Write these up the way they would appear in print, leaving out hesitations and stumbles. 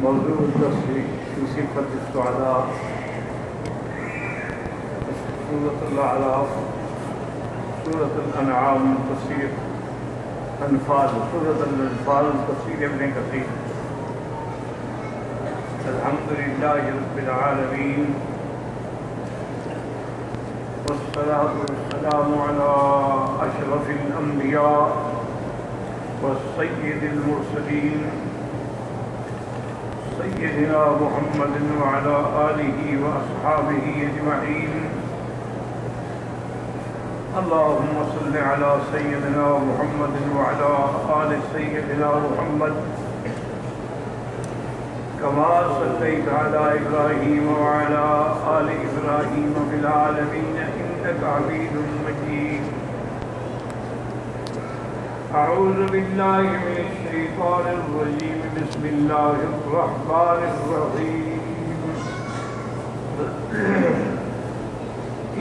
موضوع الدرس في صفة السعداء سورة الأعراف، سورة الأنعام تفسير أنفال، سورة الأنفال تفسير ابن كثير. الحمد لله رب العالمين، والصلاة والسلام على أشرف الأنبياء والسيد المرسلين سيدنا محمد وعلى آله وأصحابه أجمعين. اللهم صل على سيدنا محمد وعلى آل سيدنا محمد كما صليت على إبراهيم وعلى آل إبراهيم في العالمين إنك حميد مجيد. أعوذ بالله من الشيطان الرجيم، بسم الله الرحمن الرحيم.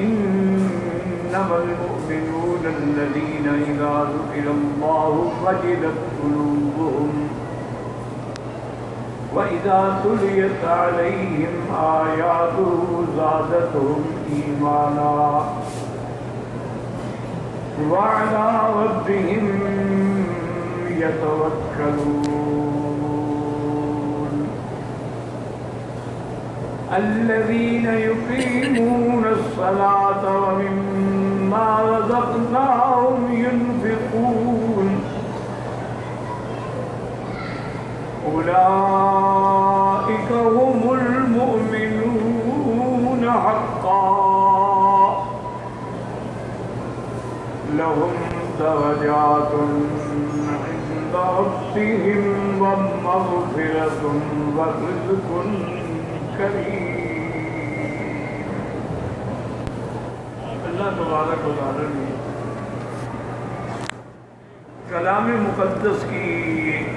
إنما المؤمنون الذين إذا ذكر الله وجلت قلوبهم وإذا تليت عليهم آياته زادتهم إيمانا وعلى ربهم يتوكلون. الذين يقيمون الصلاة ومما رزقناهم ينفقون أولئك هم المؤمنون حقا لهم درجات عند ربهم ومغفرة ورزق کریم. اللہ تبارک و تعالی نے کلام مقدس کی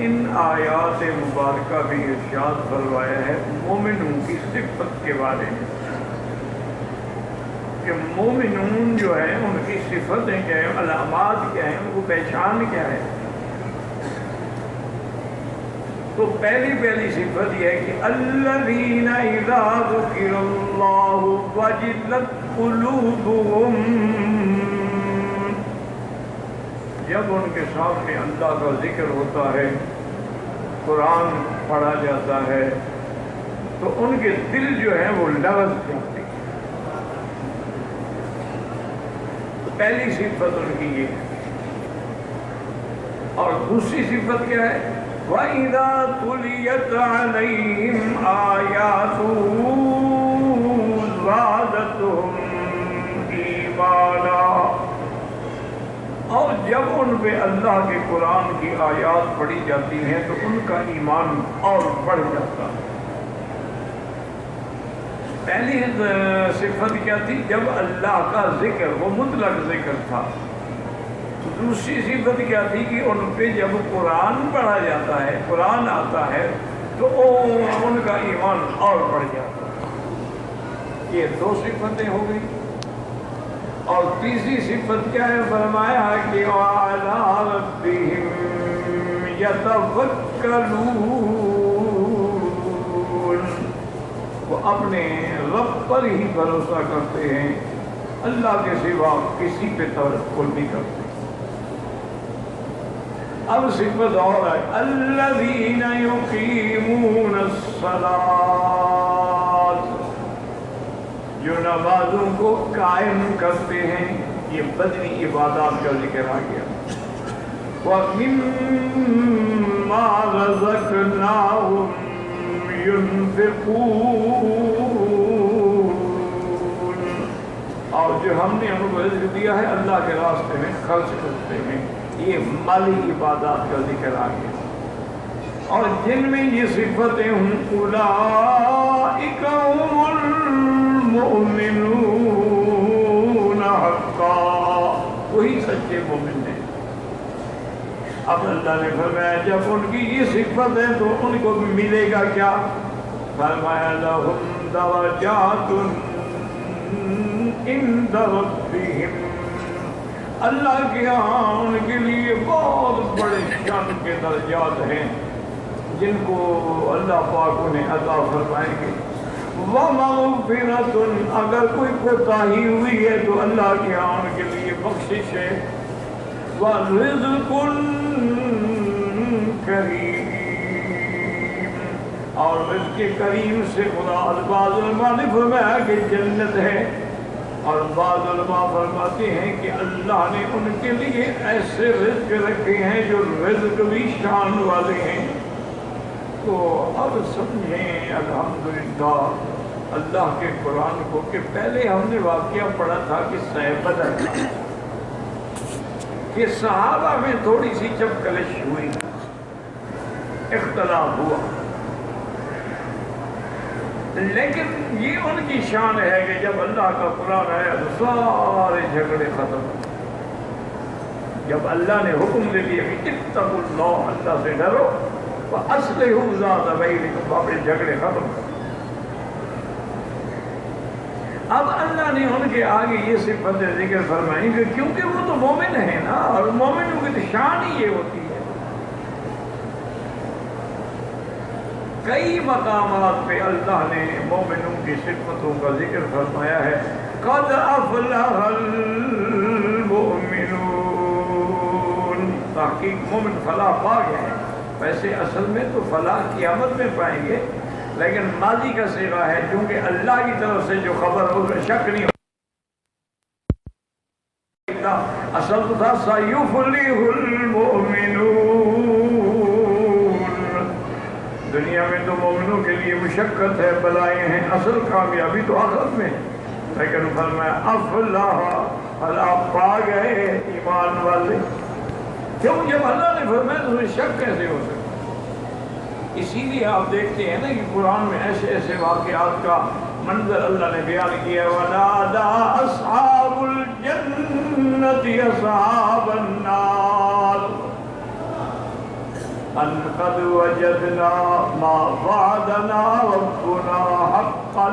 ان آیات مبارکہ بھی ارشاد فرمایا ہے مومنوں کی صفت کے بارے میں کہ مومنون جو ہے ان کی صفتیں کیا ہیں، علامات کیا ہیں، ان کو پہچان کیا ہے. تو پہلی صفت یہ ہے کہ الذین اذا ذکر اللہ وجلت قلوبہم، جب ان کے سامنے اللہ کا ذکر ہوتا ہے، قرآن پڑھا جاتا ہے تو ان کے دل جو ہے وہ لرز جاتے ہیں. پہلی صفت ان کی یہ ہے. اور دوسری صفت کیا ہے؟ وَإِذَا تُلِيَتْ عَلَيْهِمْ آيَاتُهُ زَادَتْهُمْ إِيمَانًا، اور جب ان پہ اللہ کے قرآن کی آیات پڑھی جاتی ہیں تو ان کا ایمان اور بڑھ جاتا ہے. پہلی صفت کیا تھی؟ جب اللہ کا ذکر، وہ مطلق ذکر تھا. دوسری صفت کیا تھی کہ ان پہ جب قرآن پڑھا جاتا ہے، قرآن آتا ہے تو ان کا ایمان اور بڑھ جاتا ہے. یہ دو صفتیں ہو گئی. اور تیسری صفت کیا ہے؟ فرمایا کہ وَعَلَىٰ رَبِّهِمْ يَتَوَكَّلُونَ، وہ اپنے رب پر ہی بھروسہ کرتے ہیں، اللہ کے سوا کسی پہ توکل نہیں کرتے. اب صفت اور ہے الذین یقیمون الصلاۃ، جو نمازوں کو قائم کرتے ہیں. یہ بدنی عبادات کا ذکر آ گیا. وَمِمَّا رَزَقْنَاهُمْ يُنْفِقُونَ، اور جو ہم نے ان کو رزق دیا ہے اللہ کے راستے میں خرچ کرتے ہیں. یہ مالی عبادات کا ذکر آ گیا. اور جن میں یہ صفتیں ہوں اولئک هم المؤمنون حقا، وہی سچے مومن ہیں. اب اللہ نے فرمایا جب ان کی یہ صفت ہے تو ان کو ملے گا کیا؟ فرمایا لہم درجات عند ربهم، اللہ کے ہاں ان کے لیے بہت بڑے شان کے درجات ہیں. جن کو اللہ پاک انہیں عطا فرمائیں گے۔ وَمَغْفِرَةٌ، اگر کوئی کوتاہی ہوئی ہے تو اللہ کے ہاں ان کے لیے بخشش ہے۔ وَرِزْقٌ کَرِيمٌ، اور رزق کریم سے خدا بعض علماء نے فرمایا کہ جنت ہے، اور بعض علماء فرماتے ہیں کہ اللہ نے ان کے لیے ایسے رزق رکھے ہیں جو رزق بھی شان والے ہیں۔ تو اب سمجھیں الحمدللہ اللہ کے قرآن کو کہ پہلے ہم نے واقعہ پڑھا تھا کہ بدر کا، کہ صحابہ میں تھوڑی سی جب کلش ہوئی، اختلاف ہوا، لیکن یہ ان کی شان ہے کہ جب اللہ کا قرآن آیا تو سارے جھگڑے ختم۔ جب اللہ نے حکم دے دیا کہ اتقوا اللہ، اللہ سے ڈرو، وَأَصْلِحُوا ذَاتَ بَيْنِكُمْ، اپنے جھگڑے ختم کرو۔ اب اللہ نے ان کے آگے یہ صفت ذکر فرمائی کہ کیونکہ وہ تو مومن ہے نا، اور مومنوں کی تو شان ہی یہ ہوتی ہے۔ کئی مقامات پہ اللہ نے مومنوں کی صفتوں کا ذکر فرمایا ہے۔ قَدْ أَفْلَحَ الْمُؤْمِنُونَ، تحقیق مومن فلاح پا گئے ہیں۔ ویسے اصل میں تو فلاح قیامت میں پائیں گے، لیکن ماضی کا صیغہ ہے، چونکہ اللہ کی طرف سے جو خبر ہو اس میں شک نہیں ہوتا۔ اصل تو تھا سَيُفْلِحُ الْمُؤْمِنُونَ، دنیا میں تو مومنوں کے لیے مشقت ہے، بلائیں ہیں، اصل کامیابی تو آخرت میں، لیکن فرمایا افلاح، فلاح پا گئے ایمان والے۔ کیوں؟ جب اللہ نے فرمایا تو شک کیسے ہو سکتا؟ اسی لیے آپ دیکھتے ہیں نا کہ قرآن میں ایسے ایسے واقعات کا منظر اللہ نے بیان کیا ہے۔ وَنَادَى أَصْحَابُ الْجَنَّةِ أَصْحَابَ النَّارِ أَنْ قَدْ وَجَدْنَا مَا وَعَدَنَا رَبُّنَا حَقًّا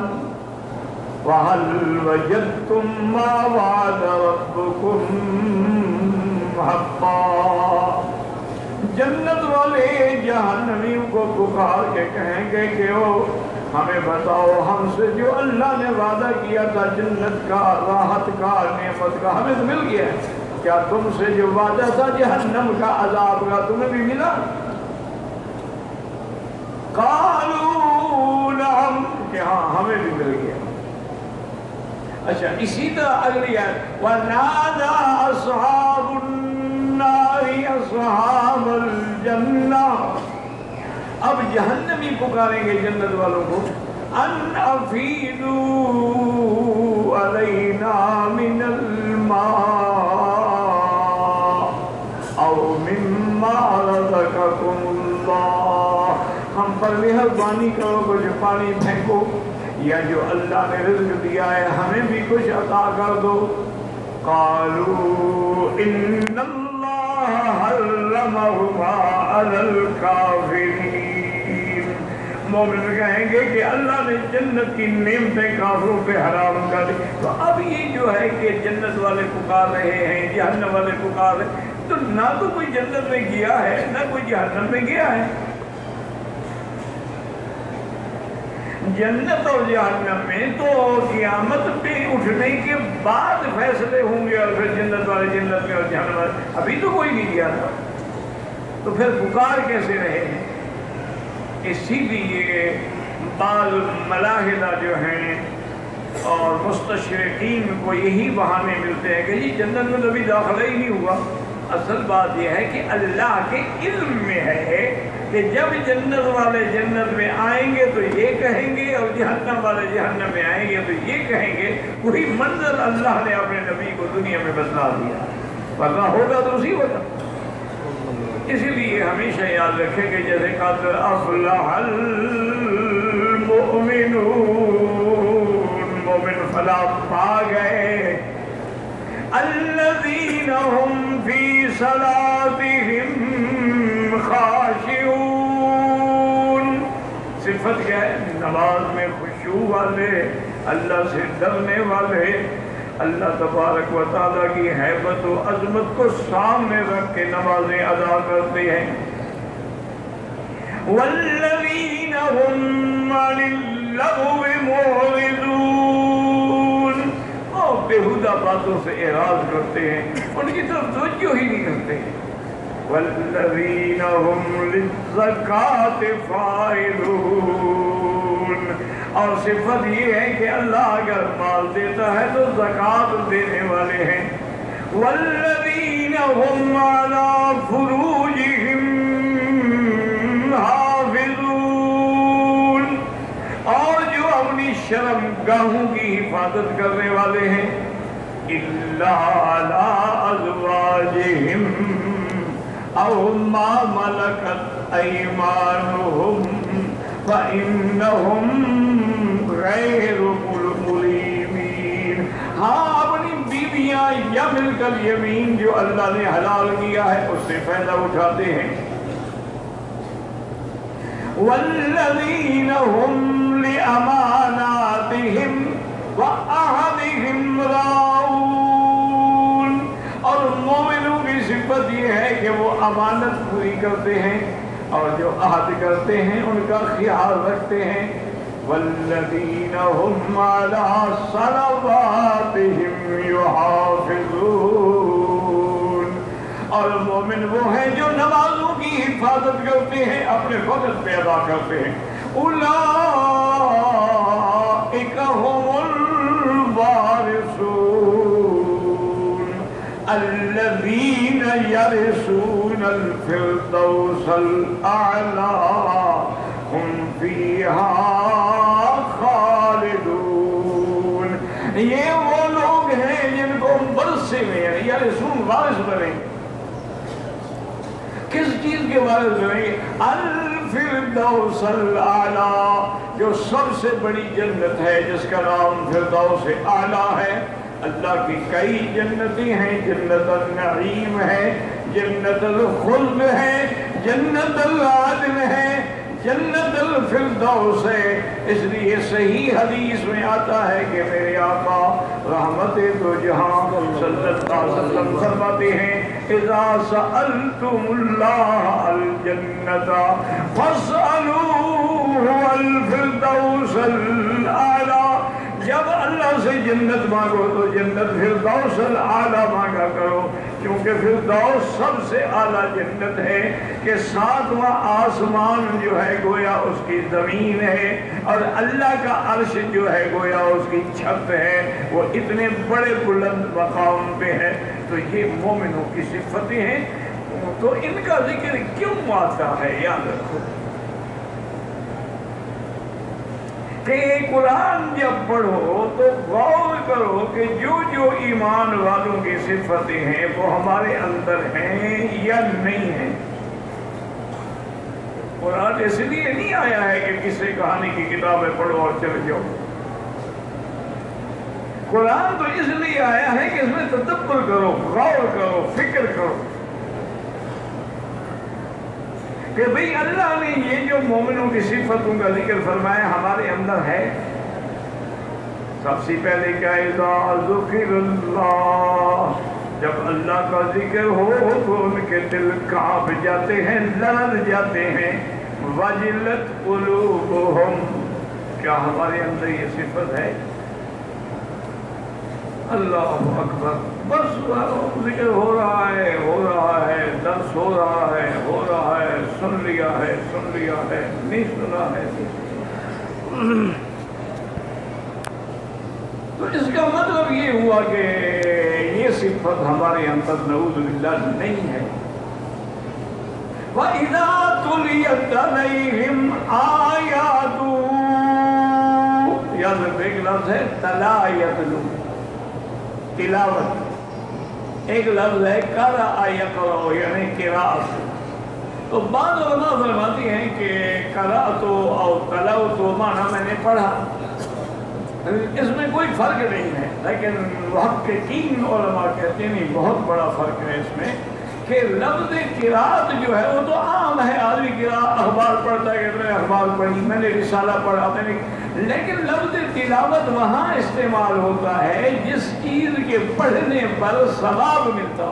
وَهَلْ وَجَدْتُمْ مَا وَعَدَ رَبُّكُمْ حَقًّا۔ جنت والے جہنمیوں کو پکار کے کہیں گے کہ ہمیں بتاؤ، ہم سے جو اللہ نے وعدہ کیا تھا جنت کا، راحت کا، نعمت کا، ہمیں تو مل گیا ہے، کیا تم سے جو وعدہ تھا جہنم کا، عذاب کا، تمہیں بھی ملا؟ قالوا نعم، کہ ہاں ہمیں بھی مل گیا۔ اچھا، اسی طرح اگلی آیت وَنَادَى أَصْحَابُ النَّارِ أَصْحَابَ الْجَنَّةِ، اب جہنمی پکاریں گے جنت والوں کو، أَنْ أَفِيدُوا عَلَيْنَا مِنَ الْمَاءِ أَوْ مِمَّا رَزَقَكُمُ اللَّهُ، ہم پر مہربانی کرو، کچھ پانی پھینکو، یا جو اللہ نے رزق دیا ہے ہمیں بھی کچھ عطا کر دو۔ قالوا ان اللہ حرمہما علی الکافرین، مومن کہیں گے کہ اللہ نے جنت کی نعمتیں کافروں پہ حرام کر دی۔ تو اب یہ جو ہے کہ جنت والے پکار رہے ہیں، جہنم والے پکار رہے ہیں، تو نہ تو کوئی جنت میں گیا ہے نہ کوئی جہنم میں گیا ہے۔ جنت اور جہنم میں تو قیامت پہ اٹھنے کے بعد فیصلے ہوں گے، اور پھر جنت والے جنت میں اور جہنم والے، ابھی تو کوئی نہیں گیا تھا، تو پھر پکار کیسے رہے ہیں؟ اسی لیے بعض ملاحدہ جو ہیں اور مستشرقین کو یہی بہانے ملتے ہیں کہ جی جنت میں تو ابھی داخلہ ہی نہیں ہوا۔ اصل بات یہ ہے کہ اللہ کے علم میں ہے کہ جب جنت والے جنت میں آئیں گے تو یہ کہیں گے، اور جہنم والے جہنم میں آئیں گے تو یہ کہیں گے۔ وہی منظر اللہ نے اپنے نبی کو دنیا میں بتلا دیا، ورنہ ہوگا تو اسی وقت۔ اسی لیے ہمیشہ یاد رکھیں کہ جیسے قد افلح المؤمنون، مومن فلاح پا گئے، الذین هم فی صلاتهم خاشعون، صفت کیا ہے؟ نماز میں خشوع والے، اللہ سے ڈرنے والے، اللہ تبارک و تعالیٰ کی ہیبت و عظمت کو سامنے رکھ کے نمازیں ادا کرتے ہیں۔ والذین هم عن اللغو معرضون، اور بےہودہ باتوں سے اعراض کرتے ہیں، ان کی طرف توجہ ہی نہیں کرتے ہیں۔ والذین هم للزکاة فاعلون، اور صفت یہ ہے کہ اللہ اگر مال دیتا ہے تو زکوٰۃ دینے والے ہیں۔ والذین هم علی فروجہم حافظون، اور جو اپنی شرم گاہوں کی حفاظت کرنے والے ہیں۔ الا علی ازواجہم او ما ملکت ایمانہم فإنہم غیر ملومین، ہاں اپنی بیویاں یا ملک الیمین جو اللہ نے حلال کیا ہے اس سے فائدہ اٹھاتے ہیں۔ والذین هم لأماناتہم وعہدہم راعون، اور مومنوں کی صفت یہ ہے کہ وہ امانت پوری کرتے ہیں اور جو عہد کرتے ہیں ان کا خیال رکھتے ہیں۔ والذین هم علی صلواتہم یحافظون، اور مومن وہ ہیں جو نمازوں کی حفاظت کرتے ہیں، اپنے وقت پہ ادا کرتے ہیں۔ اولئک هم الوارثون الذین یرثون الفردوس الاعلی ہم فیہا خالدون، یہ وہ لوگ ہیں جن کو ورثے میں یرثون وارث بنیں۔ کس چیز کے وارث بنیں گے؟ الفردوس الاعلی، جو سب سے بڑی جنت ہے جس کا نام فردوس اعلی ہے۔ اللہ کی کئی جنتیں ہیں، جنت النعیم ہے، جنت الخلد ہے، جنت العدن ہے، جنت الفردوس ہے۔ اس لیے صحیح حدیث میں آتا ہے کہ میرے آقا رحمت دو جہاں صلی اللہ علیہ وسلم فرماتے ہیں اذا سألتم اللہ الجنت فاسألوه الفردوس الاعلی، جب اللہ سے جنت مانگو تو جنت فردوس الاعلی مانگا کرو، کیونکہ فردوس سب سے اعلیٰ جنت ہے کہ ساتواں آسمان جو ہے گویا اس کی زمین ہے، اور اللہ کا عرش جو ہے گویا اس کی چھت ہے، وہ اتنے بڑے بلند مقام پہ ہے۔ تو یہ مومنوں کی صفتیں ہیں، تو ان کا ذکر کیوں آتا ہے؟ یاد رکھو کہ قرآن جب پڑھو تو غور کرو کہ جو جو ایمان والوں کی صفتیں ہیں وہ ہمارے اندر ہیں یا نہیں ہیں۔ قرآن اس لیے نہیں آیا ہے کہ کسی کہانی کی کتابیں پڑھو اور چلے جاؤ، قرآن تو اس لیے آیا ہے کہ اس میں تدبر کرو، غور کرو، فکر کرو کہ بھئی اللہ نے یہ جو مومنوں کی صفتوں کا ذکر فرمایا ہمارے اندر ہے۔ سب سے پہلے کیا اذا ذکر اللہ، جب اللہ کا ذکر ہو تو ان کے دل کانپ جاتے ہیں، لرز جاتے ہیں۔ وجلت قلوبہم، کیا ہمارے اندر یہ صفت ہے؟ اللہ اکبر، بس ذکر ہو رہا ہے، درس ہو رہا ہے، سن لیا ہے، نہیں سنا ہے۔ تو اس کا مطلب یہ ہوا کہ یہ صفت ہمارے اندر نعوذ باللہ نہیں ہے۔ وَإِذَا تُلِيَتْ عَلَيْهِمْ آيَاتُهُ، یاد رکھو ایک لفظ ہے تلا یتلو، تلاوت، ایک لفظ ہے قرأ یقرأ یعنی قراءت۔ تو بعض علماء فرماتی ہیں کہ قرأت اور تلاوت معنی میں نے پڑھا، اس میں کوئی فرق نہیں ہے، لیکن محققین علماء کہتے ہیں نہیں، بہت بڑا فرق ہے اس میں کہ لفظ قراءت جو ہے وہ تو عام ہے، آدمی قراءت اخبار پڑھتا ہے کہ میں نے اخبار پڑھی، میں نے رسالہ پڑھا، لیکن لفظ تلاوت وہاں استعمال ہوتا ہے جس چیز کے پڑھنے پر ثواب ملتا۔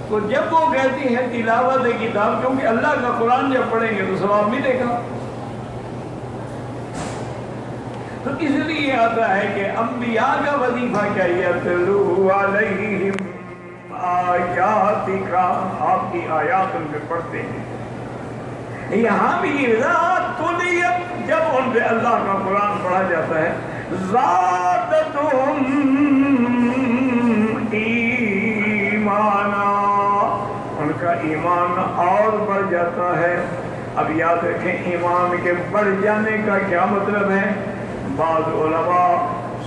تو جب وہ کہتی ہیں تلاوت کتاب، کیونکہ اللہ کا قرآن جب پڑھیں گے تو ثواب ملے گا، تو اس لیے آتا ہے کہ انبیاء کا وظیفہ کیا، یتلو علیہم آیاتک، آپ کی آیات ان پہ پڑھتے ہیں۔ یہاں بھی ذات تلیت، جب ان پہ اللہ کا قرآن پڑھا جاتا ہے، زادتہم ایمانا، ان کا ایمان اور بڑھ جاتا ہے۔ اب یاد رکھیں ایمان کے بڑھ جانے کا کیا مطلب ہے؟ بعض علماء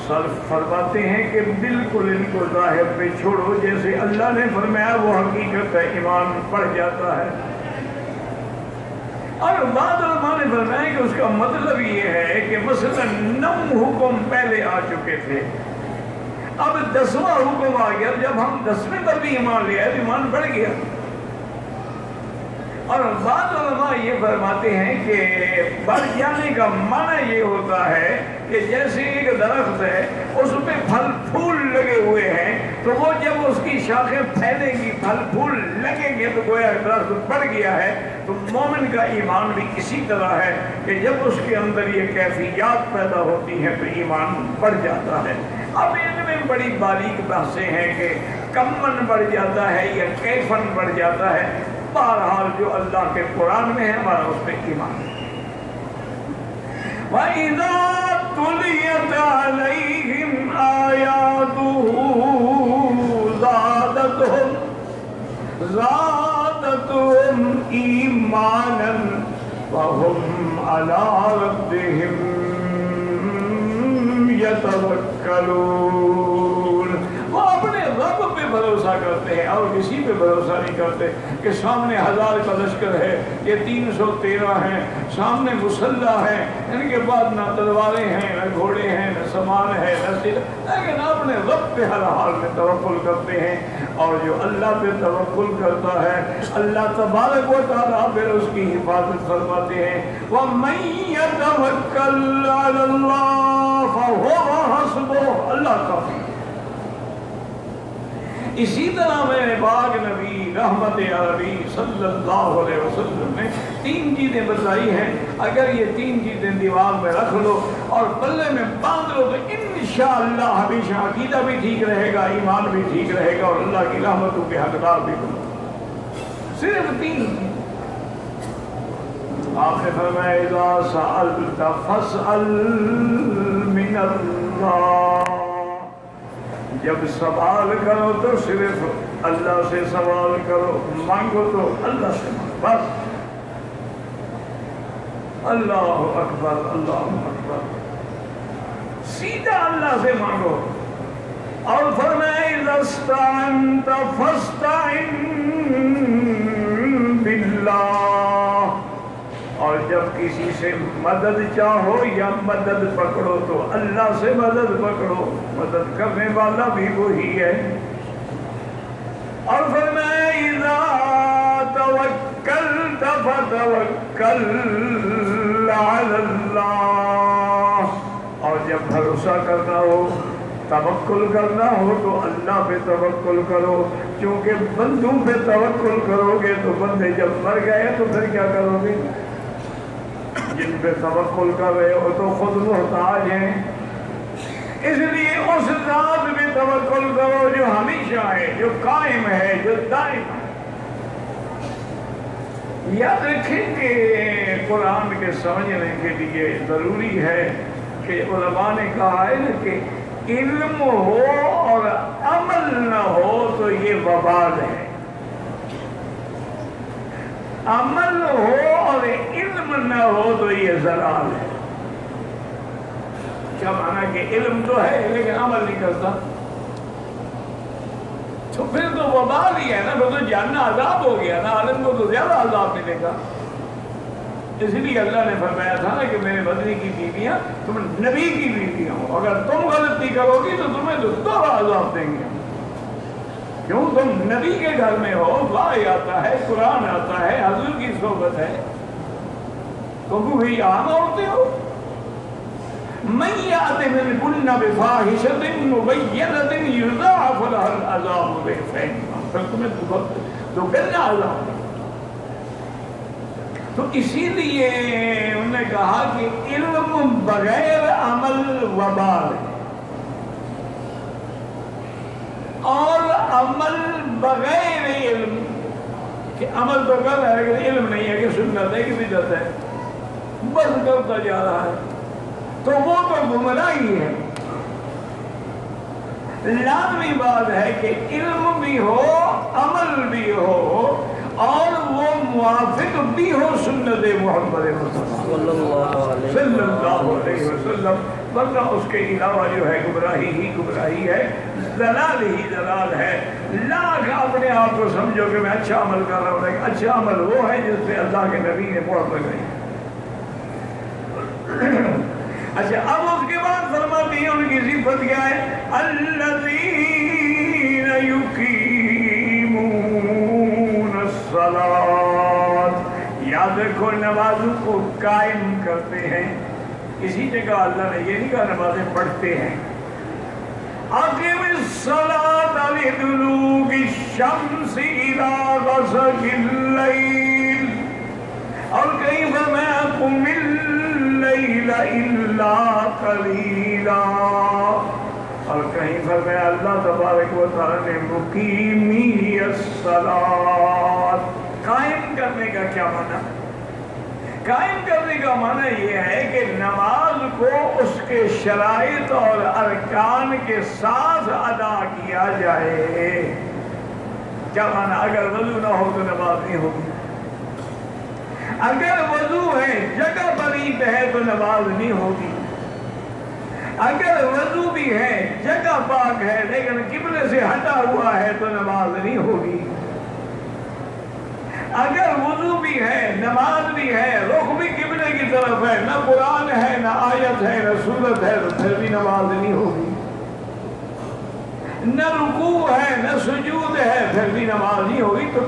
صرف فرماتے ہیں کہ بالکل ان کو ظاہر پہ چھوڑو، جیسے اللہ نے فرمایا وہ حقیقت ہے، ایمان بڑھ جاتا ہے۔ اور بعض علماء نے فرمایا کہ اس کا مطلب یہ ہے کہ مثلا 9 حکم پہلے آ چکے تھے، اب 10واں حکم آ گیا، جب ہم 10ویں پر بھی ایمان لے آئے تو ایمان بڑھ گیا۔ اور بعض علماء یہ فرماتے ہیں کہ بڑھ جانے کا معنی یہ ہوتا ہے کہ جیسے ایک درخت ہے، اس پہ پھل پھول لگے ہوئے ہیں، تو وہ جب اس کی شاخیں پھیلیں گی، پھل پھول لگیں گے، تو گویا درخت بڑھ گیا ہے۔ تو مومن کا ایمان بھی اسی طرح ہے کہ جب اس کے اندر یہ کیفیات پیدا ہوتی ہیں تو ایمان بڑھ جاتا ہے۔ اب ان میں بڑی باریک بحثیں ہیں کہ کمن بڑھ جاتا ہے یا کیفن بڑھ جاتا ہے، بہرحال جو اللہ کے قرآن میں ہے ہمارا اس پہ ایمان ہے۔ وَإِذَا تُلِيَتْ عَلَيْهِمْ آيَاتُهُ زَادَتْهُمْ إِيمَانًا وَهُمْ عَلَىٰ رَبِّهِمْ يَتَوَكَّلُونَ۔ وہ اپنے رب پہ بھروسہ کرتے ہیں اور کسی پہ بھروسہ نہیں کرتے کہ سامنے 1000 کا لشکر ہے، یہ 313 ہیں، سامنے مسلح ہے، ان کے بعد نہ تلواریں ہیں، نہ گھوڑے ہیں، نہ سامان ہے، نہ سلاح، لیکن اپنے رب پہ ہر حال میں توکل کرتے ہیں۔ اور جو اللہ پہ توکل کرتا ہے اللہ تبارک و تعالیٰ پھر اس کی حفاظت فرماتے ہیں۔ وَمَن يَتَوَكَّلْ عَلَى اللَّهِ فَهُوَ حَسْبُهُ، اللہ کافی۔ اسی طرح میں پاک نبی رحمت عربی صلی اللہ علیہ وسلم نے 3 چیزیں بتائی ہیں، اگر یہ 3 چیزیں دماغ میں رکھ لو اور پلے میں باندھ لو تو انشاءاللہ ہمیشہ عقیدہ بھی ٹھیک رہے گا، ایمان بھی ٹھیک رہے گا، اور اللہ کی رحمتوں کے حقدار بھی بنو۔ صرف 3 آپ نے فرمایا اذا سألت فاسأل من اللہ، جب سوال کرو تو صرف اللہ سے سوال کرو، مانگو تو اللہ سے مانگو، بس۔ اللہ اکبر، اللہ اکبر، سیدھا اللہ سے مانگو۔ اور فرمایا اذا استعنت فاستعن باللہ، اور جب کسی سے مدد چاہو یا مدد پکڑو تو اللہ سے مدد پکڑو، مدد کرنے والا بھی وہی ہے۔ اور فرمایا اذا توکلت فتوکل علی اللہ، اور جب بھروسہ کرنا ہو، توکل کرنا ہو تو اللہ پہ توکل کرو، کیونکہ بندوں پہ توکل کرو گے تو بندے جب مر گئے تو پھر کیا کرو گے؟ جن پہ توکل کر رہے ہو تو خود محتاج ہیں، اس لیے اس ذات پہ توکل کرو جو ہمیشہ ہے، جو قائم ہے، جو دائم ہے۔ یاد رکھیں کہ قرآن کے سمجھنے کے لیے ضروری ہے کہ علماء نے کہا ہے نا کہ علم ہو اور عمل نہ ہو تو یہ وبال ہے، عمل ہو اور علم نہ ہو تو یہ ضلال ہے۔ کیا مانا کہ علم تو ہے لیکن عمل نہیں کرتا تو پھر تو وبال ہی ہے نا، پھر تو جاننا عذاب ہو گیا نا، عالم کو تو زیادہ عذاب ملے گا۔ اس لیے اللہ نے فرمایا تھا نا کہ میرے بدری کی بیویاں تم نبی کی بیویاں ہو، اگر تم غلطی کرو گی تو تمہیں تو دوبارہ عذاب دیں گے، کیوں تم نبی کے گھر میں ہو، وحی آتا ہے، قرآن آتا ہے، حضور کی صحبت ہے، تم بھی عام عورتیں ہو۔ من یأت منکن بفاحشۃ مبینۃ یضاعف لها العذاب ضعفین، پھر تمہیں تو پھر نہ اللہ. تو اسی لیے انہوں نے کہا کہ علم بغیر عمل وبال ہے، اور عمل بغیر علم، کہ عمل تو کر رہا ہے لیکن علم نہیں ہے کہ سنت ہے کہ بدعت ہے، بس کرتا جا رہا ہے، تو وہ تو گمراہی ہے. لازمی بات ہے کہ علم بھی ہو، عمل بھی ہو، اور وہ موافق بھی ہو سنت محمد مصطفیٰ صلی اللہ علیہ وسلم، ورنہ اس کے علاوہ جو ہے گمراہی ہی گمراہی ہے، ضلال ہی ضلال ہے. لاکھ اپنے آپ کو سمجھو کہ میں اچھا عمل کر رہا ہوں، لیکن اچھا عمل وہ ہے جس سے اللہ کے نبی نے مہر لگائی. اچھا اب اس کے بعد فرماتی ہے ان کی صفت کیا ہے؟ الذین یقیمون الصلاۃ، یاد رکھو نمازوں کو قائم کرتے ہیں. کسی جگہ اللہ نے یہ نہیں کہا نمازیں پڑھتے ہیں. اقم الصلاۃ لدلوک الشمس الی غسق اللیل، اور کہیں فرمایا قم اللیل الا قلیلا، اور کہیں فرمایا اللہ تبارک و تعالی نے مقیمی الصلاۃ. قائم کرنے کا کیا معنی؟ قائم کرنے کا معنی یہ ہے کہ نماز کو اس کے شرائط اور ارکان کے ساتھ ادا کیا جائے. کیا معنی؟ اگر وضو نہ ہو تو نماز نہیں ہوگی، اگر وضو ہے جگہ بریت ہے تو نماز نہیں ہوگی، اگر وضو بھی ہے جگہ پاک ہے لیکن قبلے سے ہٹا ہوا ہے تو نماز نہیں ہوگی، اگر وضو بھی ہے نماز بھی ہے رخ بھی قبلے کی طرف ہے، نہ قرآن ہے نہ آیت ہے نہ سورت ہے تو پھر بھی نماز نہیں ہوگی، نہ رکوع ہے نہ سجود ہے پھر بھی نماز نہیں ہوگی. تو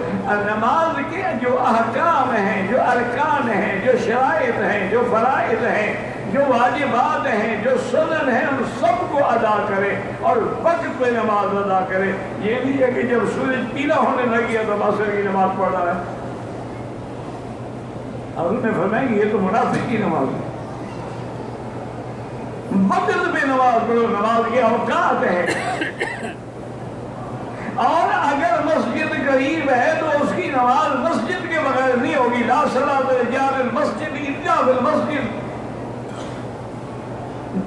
نماز کے جو احکام ہیں، جو ارکان ہیں، جو شرائط ہیں، جو فرائض ہیں، جو واجبات ہیں، جو سنن ہیں، ان سب کو ادا کرے اور وقت پہ نماز ادا کرے. یہ نہیں ہے کہ جب سورج پیلا ہونے لگ گیا تو عصر کی نماز پڑھ رہا ہے. اور انہوں نے فرمایا کہ یہ تو منافق کی نماز ہے. وقت پہ نماز پڑھو، نماز کے اوقات ہے. اور اگر مسجد قریب ہے تو اس کی نماز مسجد کے بغیر نہیں ہوگی. لا صلاۃ لجار المسجد الا فی المسجد،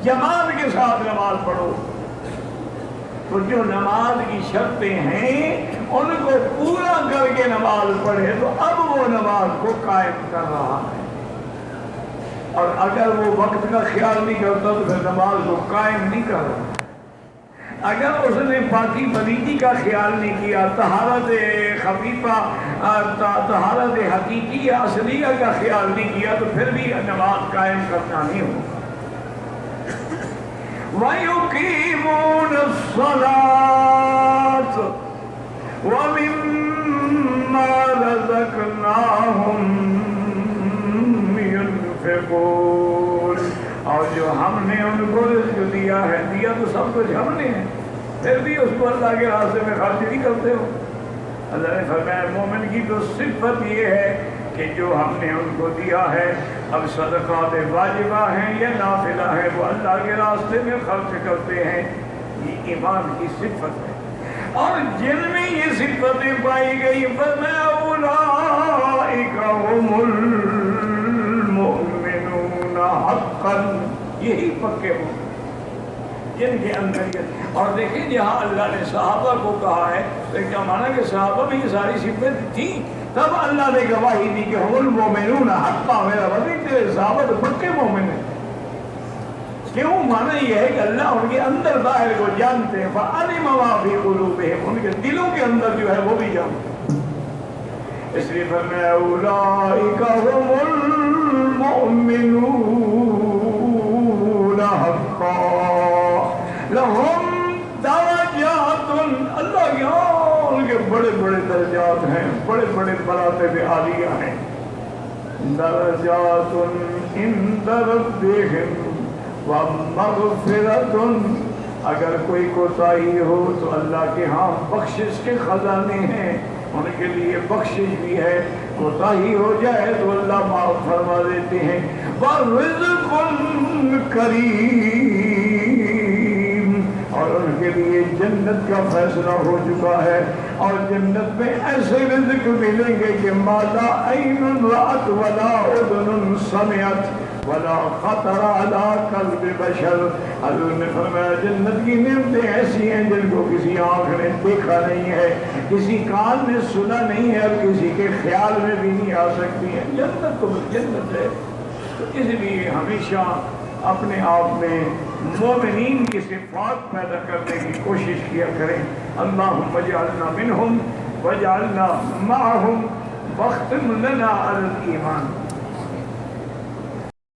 جماعت کے ساتھ نماز پڑھو. تو جو نماز کی شرطیں ہیں ان کو پورا کر کے نماز پڑھے تو اب وہ نماز کو قائم کر رہا ہے. اور اگر وہ وقت کا خیال نہیں کرتا تو پھر نماز کو قائم نہیں کر رہا. اگر اس نے پاکی پلیدی کا خیال نہیں کیا، طہارت خفیفہ، طہارت حقیقی یا اصلیہ کا خیال نہیں کیا تو پھر بھی نماز قائم کرنا نہیں ہوگا. وَيُقِيمُونَ الصَّلَاةَ وَمِمَّا رَزَقْنَاهُمْ يُنْفِقُونَ، اور جو ہم نے ان کو رزق دیا ہے، دیا تو سب کچھ ہم نے ہے، پھر بھی اس کو اللہ کے راستے میں خرچ نہیں کرتے ہو. اللہ نے فرمایا مومن کی تو صفت یہ ہے کہ جو ہم نے ان کو دیا ہے، اب صدقات واجبہ ہیں یا نافلہ ہیں، وہ اللہ کے راستے میں خرچ کرتے ہیں. یہ ایمان کی صفت ہے. اور جن میں یہ صفتیں پائی گئی فرمایا اولئک هم المؤمنون حقا، یہی پکے ہوں جن کے اندر یہ. اور دیکھیں جہاں اللہ نے صحابہ کو کہا ہے تو کیا مانا کہ صحابہ میں یہ ساری صفتیں تھیں، تب اللہ نے گواہی دی کہ ہم المؤمنون حقا، میرا وزیر تیرے صحابہ تو پکے مومن ہیں. کیوں؟ مانا یہ ہے کہ اللہ ان کے اندر ظاہر کو جانتے ہیں. فَعَلِمَ مَا فِي قُلُوبِهِمْ، ان کے دلوں کے اندر جو ہے وہ بھی جانتے ہیں. اس لیے فرمایا اولئک هم المؤمنون حقا لهم درجات، اللہ یہاں ان کے بڑے بڑے درجات ہیں، بڑے بڑے مراتب عالیہ ہیں. درجات عند ربهم ومغفرۃ، اگر کوئی کوتاہی ہو تو اللہ کے ہاں بخشش کے خزانے ہیں. ان کے لیے بخشش بھی ہے، کوتاہی ہو جائے تو اللہ معاف فرما دیتے ہیں۔ وَرِزْقٌ کریم، اور ان کے لیے جنت کا فیصلہ ہو چکا ہے، اور جنت میں ایسے رزق ملیں گے کہ ما لا عین رأت ولا اذن سمعت ولا خطر علی قلب بشر۔ حضور نے فرمایا جنت کی نعمتیں ایسی ہیں جن کو کسی آنکھ نے دیکھا نہیں ہے، کسی کان نے سنا نہیں ہے، اور کسی کے خیال میں بھی نہیں آ سکتی ہیں۔ جنت تو جنت ہے۔ تو اس لیے ہمیشہ اپنے آپ میں مومنین کی صفات پیدا کرنے کی کوشش کیا کریں۔ اللہم اجعلنا منہم واجعلنا معہم واختم لنا علی الایمان۔